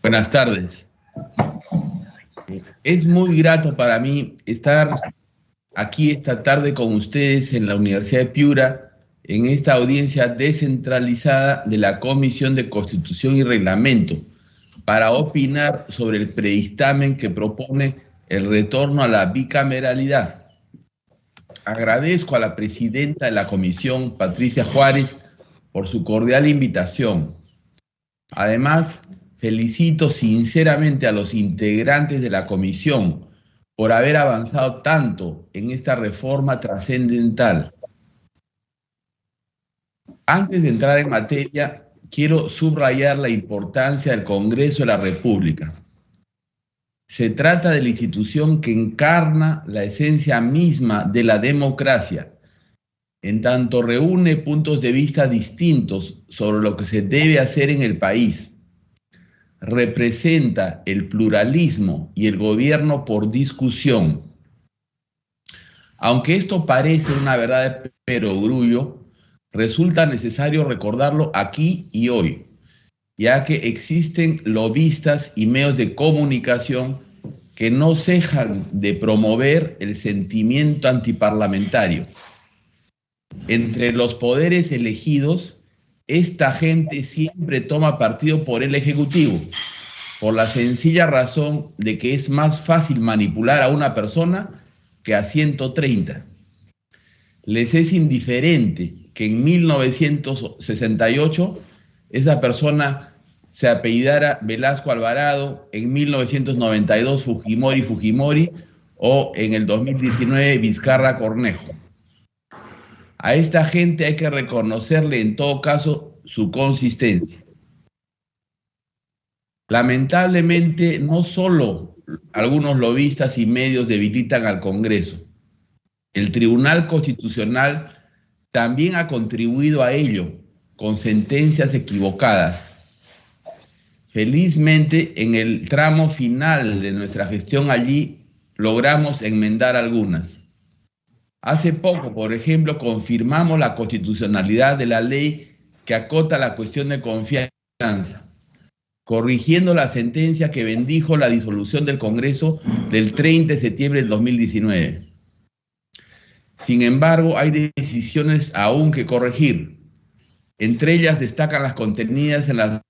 Buenas tardes. Es muy grato para mí estar aquí esta tarde con ustedes en la Universidad de Piura, en esta audiencia descentralizada de la Comisión de Constitución y Reglamento, para opinar sobre el predictamen que propone el retorno a la bicameralidad. Agradezco a la presidenta de la comisión, Patricia Juárez, por su cordial invitación. Además, felicito sinceramente a los integrantes de la comisión por haber avanzado tanto en esta reforma trascendental. Antes de entrar en materia, quiero subrayar la importancia del Congreso de la República. Se trata de la institución que encarna la esencia misma de la democracia, en tanto reúne puntos de vista distintos sobre lo que se debe hacer en el país. Representa el pluralismo y el gobierno por discusión. Aunque esto parece una verdad de perogrullo, resulta necesario recordarlo aquí y hoy, ya que existen lobistas y medios de comunicación que no cejan de promover el sentimiento antiparlamentario. Entre los poderes elegidos, esta gente siempre toma partido por el Ejecutivo, por la sencilla razón de que es más fácil manipular a una persona que a 130. Les es indiferente que en 1968 esa persona se apellidara Velasco Alvarado, en 1992 Fujimori o en el 2019 Vizcarra Cornejo. A esta gente hay que reconocerle en todo caso su consistencia. Lamentablemente, no solo algunos lobistas y medios debilitan al Congreso. El Tribunal Constitucional también ha contribuido a ello con sentencias equivocadas. Felizmente, en el tramo final de nuestra gestión allí, logramos enmendar algunas. Hace poco, por ejemplo, confirmamos la constitucionalidad de la ley que acota la cuestión de confianza, corrigiendo la sentencia que bendijo la disolución del Congreso del 30 de septiembre del 2019. Sin embargo, hay decisiones aún que corregir. Entre ellas destacan las contenidas en las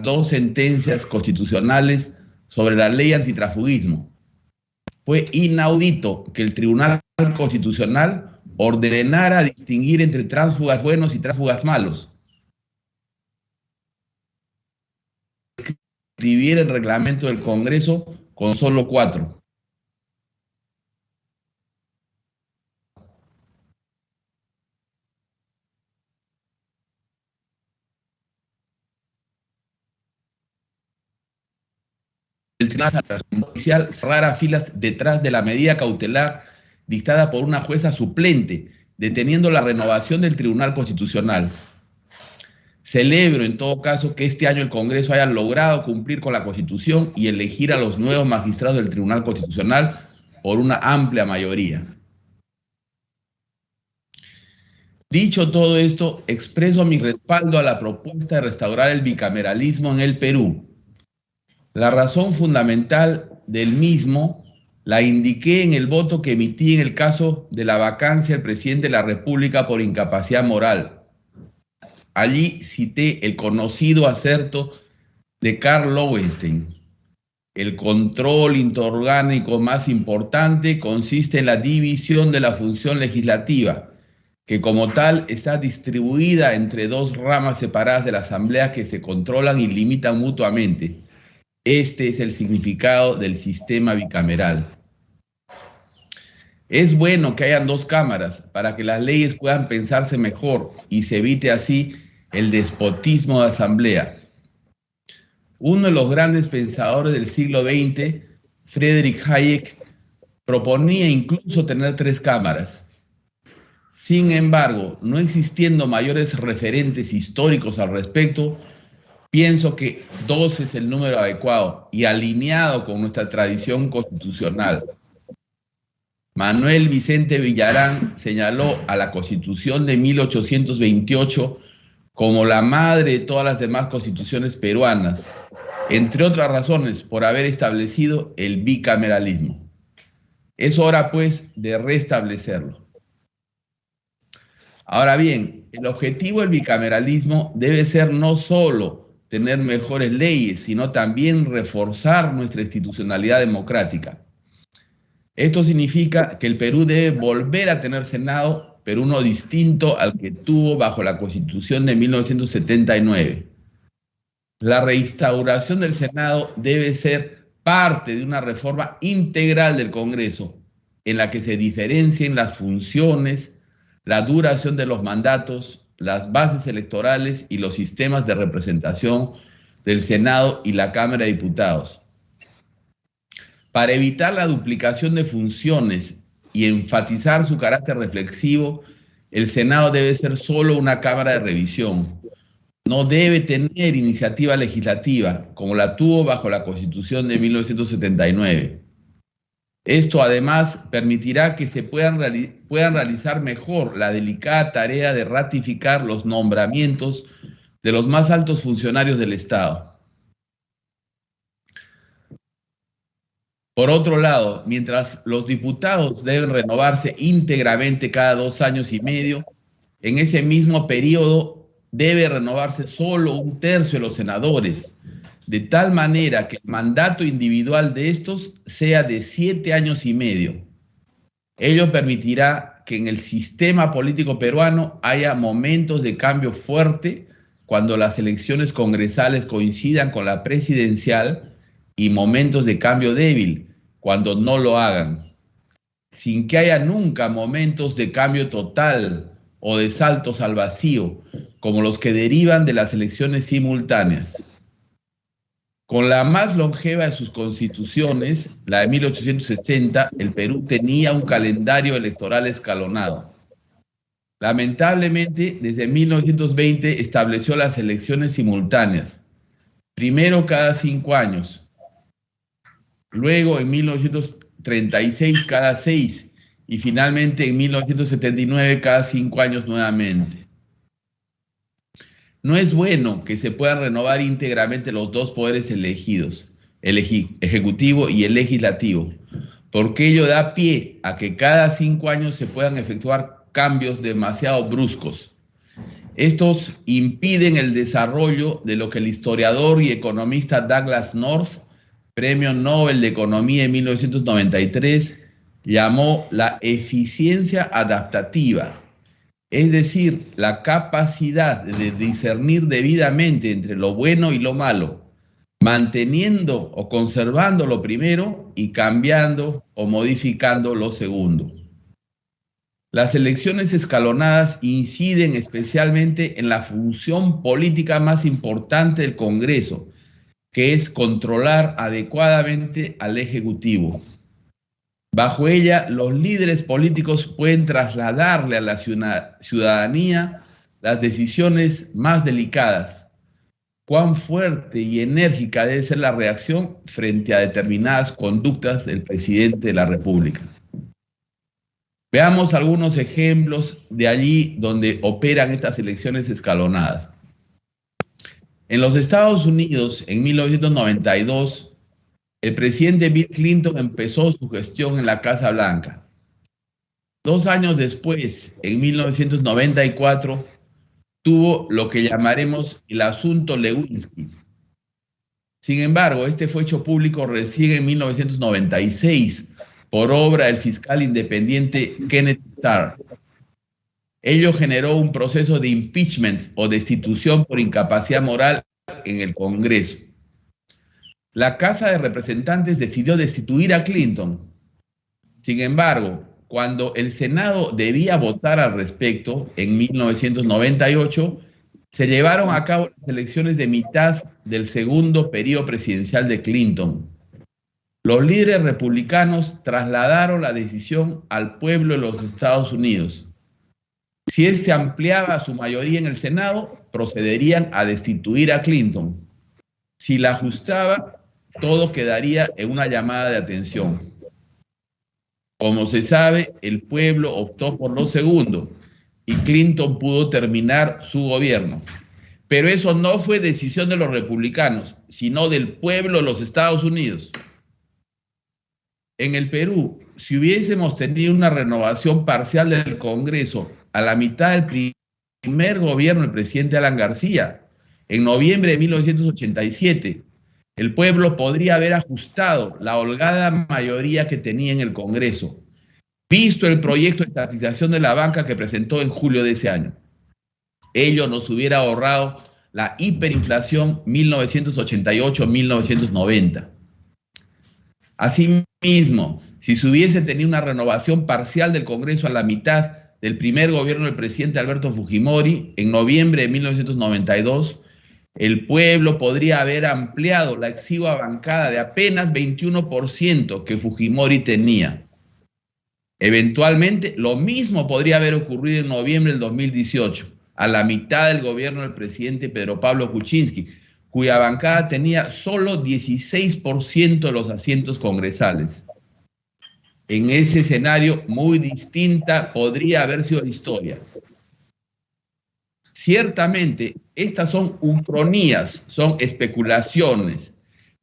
dos sentencias constitucionales sobre la ley antitransfugismo. Fue inaudito que el Tribunal Constitucional ordenara distinguir entre tránsfugas buenos y tránsfugas malos. Escribiera el reglamento del Congreso con solo 4. El Tribunal Judicial cerrara filas detrás de la medida cautelar dictada por una jueza suplente, deteniendo la renovación del Tribunal Constitucional. Celebro, en todo caso, que este año el Congreso haya logrado cumplir con la Constitución y elegir a los nuevos magistrados del Tribunal Constitucional por una amplia mayoría. Dicho todo esto, expreso mi respaldo a la propuesta de restaurar el bicameralismo en el Perú. La razón fundamental del mismo la indiqué en el voto que emití en el caso de la vacancia del presidente de la República por incapacidad moral. Allí cité el conocido acerto de Karl Lowenstein. El control interorgánico más importante consiste en la división de la función legislativa, que como tal está distribuida entre dos ramas separadas de la Asamblea que se controlan y limitan mutuamente. Este es el significado del sistema bicameral. Es bueno que hayan dos cámaras para que las leyes puedan pensarse mejor y se evite así el despotismo de asamblea. Uno de los grandes pensadores del siglo XX, Friedrich Hayek, proponía incluso tener 3 cámaras. Sin embargo, no existiendo mayores referentes históricos al respecto, pienso que 2 es el número adecuado y alineado con nuestra tradición constitucional. Manuel Vicente Villarán señaló a la Constitución de 1828 como la madre de todas las demás constituciones peruanas, entre otras razones, por haber establecido el bicameralismo. Es hora, pues, de restablecerlo. Ahora bien, el objetivo del bicameralismo debe ser no solo tener mejores leyes, sino también reforzar nuestra institucionalidad democrática. Esto significa que el Perú debe volver a tener Senado, pero uno distinto al que tuvo bajo la Constitución de 1979. La reinstauración del Senado debe ser parte de una reforma integral del Congreso, en la que se diferencien las funciones, la duración de los mandatos, las bases electorales y los sistemas de representación del Senado y la Cámara de Diputados. Para evitar la duplicación de funciones y enfatizar su carácter reflexivo, el Senado debe ser solo una Cámara de revisión. No debe tener iniciativa legislativa, como la tuvo bajo la Constitución de 1979. Esto además permitirá que se puedan realizar mejor la delicada tarea de ratificar los nombramientos de los más altos funcionarios del Estado. Por otro lado, mientras los diputados deben renovarse íntegramente cada 2 años y medio, en ese mismo periodo debe renovarse solo 1/3 de los senadores, de tal manera que el mandato individual de estos sea de 7 años y medio. Ello permitirá que en el sistema político peruano haya momentos de cambio fuerte cuando las elecciones congresales coincidan con la presidencial y momentos de cambio débil cuando no lo hagan, sin que haya nunca momentos de cambio total o de saltos al vacío, como los que derivan de las elecciones simultáneas. Con la más longeva de sus constituciones, la de 1860, el Perú tenía un calendario electoral escalonado. Lamentablemente, desde 1920 estableció las elecciones simultáneas, primero cada 5 años, luego en 1936 cada 6 y finalmente en 1979 cada 5 años nuevamente. No es bueno que se puedan renovar íntegramente los dos poderes elegidos, el ejecutivo y el legislativo, porque ello da pie a que cada 5 años se puedan efectuar cambios demasiado bruscos. Estos impiden el desarrollo de lo que el historiador y economista Douglas North, Premio Nobel de Economía en 1993, llamó la eficiencia adaptativa, es decir, la capacidad de discernir debidamente entre lo bueno y lo malo, manteniendo o conservando lo primero y cambiando o modificando lo segundo. Las elecciones escalonadas inciden especialmente en la función política más importante del Congreso, que es controlar adecuadamente al Ejecutivo. Bajo ella, los líderes políticos pueden trasladarle a la ciudadanía las decisiones más delicadas. Cuán fuerte y enérgica debe ser la reacción frente a determinadas conductas del presidente de la República. Veamos algunos ejemplos de allí donde operan estas elecciones escalonadas. En los Estados Unidos, en 1992, el presidente Bill Clinton empezó su gestión en la Casa Blanca. 2 años después, en 1994, tuvo lo que llamaremos el asunto Lewinsky. Sin embargo, este fue hecho público recién en 1996 por obra del fiscal independiente Kenneth Starr. Ello generó un proceso de impeachment o destitución por incapacidad moral en el Congreso. La Casa de Representantes decidió destituir a Clinton. Sin embargo, cuando el Senado debía votar al respecto, en 1998, se llevaron a cabo las elecciones de mitad del segundo periodo presidencial de Clinton. Los líderes republicanos trasladaron la decisión al pueblo de los Estados Unidos. Si éste ampliaba su mayoría en el Senado, procederían a destituir a Clinton. Si la ajustaba, todo quedaría en una llamada de atención. Como se sabe, el pueblo optó por lo segundo y Clinton pudo terminar su gobierno. Pero eso no fue decisión de los republicanos, sino del pueblo de los Estados Unidos. En el Perú, si hubiésemos tenido una renovación parcial del Congreso a la mitad del primer gobierno del presidente Alan García, en noviembre de 1987, el pueblo podría haber ajustado la holgada mayoría que tenía en el Congreso, visto el proyecto de estatización de la banca que presentó en julio de ese año. Ello nos hubiera ahorrado la hiperinflación 1988-1990. Asimismo, si se hubiese tenido una renovación parcial del Congreso a la mitad del primer gobierno del presidente Alberto Fujimori, en noviembre de 1992, el pueblo podría haber ampliado la exigua bancada de apenas 21% que Fujimori tenía. Eventualmente, lo mismo podría haber ocurrido en noviembre del 2018, a la mitad del gobierno del presidente Pedro Pablo Kuczynski, cuya bancada tenía solo 16% de los asientos congresales. En ese escenario muy distinta podría haber sido la historia. Ciertamente, estas son ucronías, son especulaciones,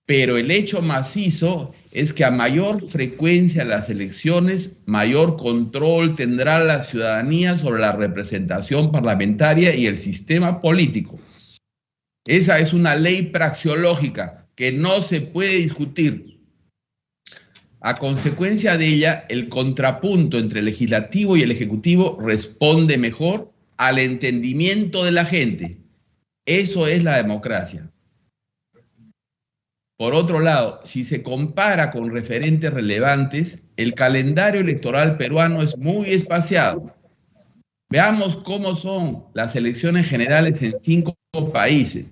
pero el hecho macizo es que a mayor frecuencia de las elecciones, mayor control tendrá la ciudadanía sobre la representación parlamentaria y el sistema político. Esa es una ley praxeológica que no se puede discutir. A consecuencia de ella, el contrapunto entre el legislativo y el ejecutivo responde mejor al entendimiento de la gente. Eso es la democracia. Por otro lado, si se compara con referentes relevantes, el calendario electoral peruano es muy espaciado. Veamos cómo son las elecciones generales en 5 países: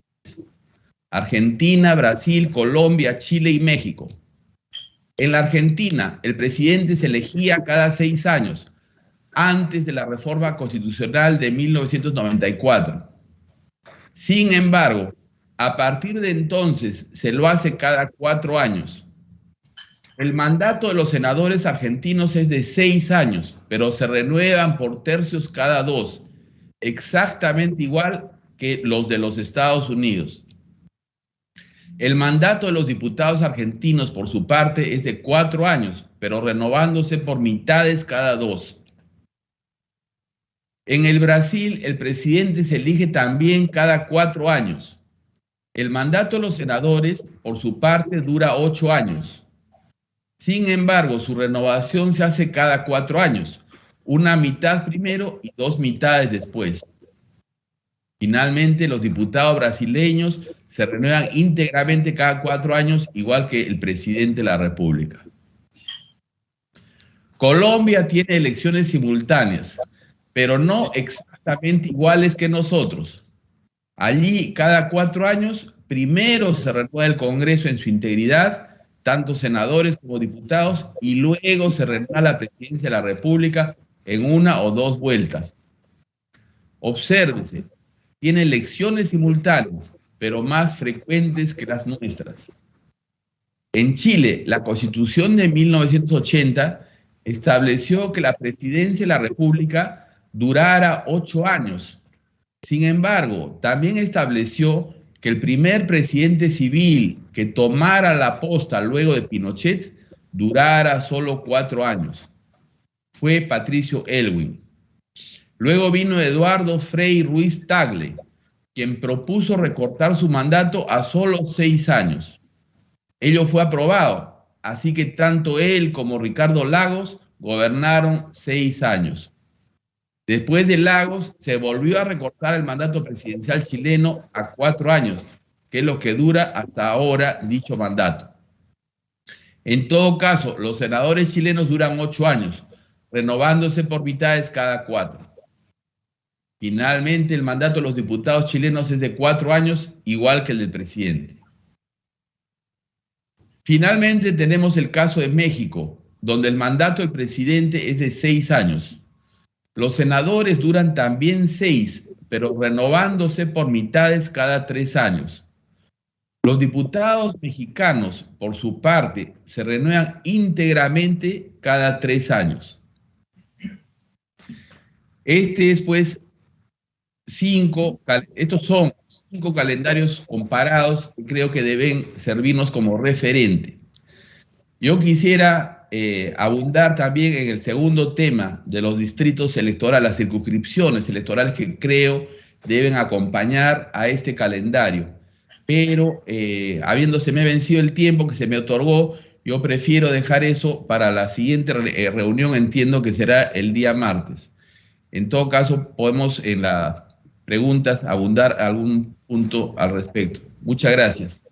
Argentina, Brasil, Colombia, Chile y México. En la Argentina, el presidente se elegía cada 6 años, antes de la reforma constitucional de 1994. Sin embargo, a partir de entonces se lo hace cada 4 años. El mandato de los senadores argentinos es de 6 años, pero se renuevan por tercios cada 2, exactamente igual que los de los Estados Unidos. El mandato de los diputados argentinos, por su parte, es de 4 años, pero renovándose por mitades cada 2. En el Brasil, el presidente se elige también cada 4 años. El mandato de los senadores, por su parte, dura 8 años. Sin embargo, su renovación se hace cada 4 años, una mitad primero y 2 mitades después. Finalmente, los diputados brasileños se renuevan íntegramente cada 4 años, igual que el presidente de la República. Colombia tiene elecciones simultáneas, pero no exactamente iguales que nosotros. Allí, cada 4 años, primero se renueva el Congreso en su integridad, tanto senadores como diputados, y luego se renueva la presidencia de la República en 1 o 2 vueltas. Obsérvese, tiene elecciones simultáneas, pero más frecuentes que las nuestras. En Chile, la Constitución de 1980 estableció que la presidencia de la República durara 8 años. Sin embargo, también estableció que el primer presidente civil que tomara la posta luego de Pinochet durara solo 4 años. Fue Patricio Aylwin. Luego vino Eduardo Frei Ruiz-Tagle, quien propuso recortar su mandato a solo 6 años. Ello fue aprobado, así que tanto él como Ricardo Lagos gobernaron 6 años. Después de Lagos, se volvió a recortar el mandato presidencial chileno a 4 años, que es lo que dura hasta ahora dicho mandato. En todo caso, los senadores chilenos duran 8 años, renovándose por mitades cada 4. Finalmente, el mandato de los diputados chilenos es de 4 años, igual que el del presidente. Finalmente, tenemos el caso de México, donde el mandato del presidente es de 6 años. Los senadores duran también 6, pero renovándose por mitades cada 3 años. Los diputados mexicanos, por su parte, se renuevan íntegramente cada 3 años. Estos son 5 calendarios comparados que creo que deben servirnos como referente. Yo quisiera abundar también en el segundo tema de los distritos electorales, las circunscripciones electorales que creo deben acompañar a este calendario. Pero habiéndoseme vencido el tiempo que se me otorgó, yo prefiero dejar eso para la siguiente reunión, entiendo que será el día martes. En todo caso, podemos en las preguntas abundar algún punto al respecto. Muchas gracias.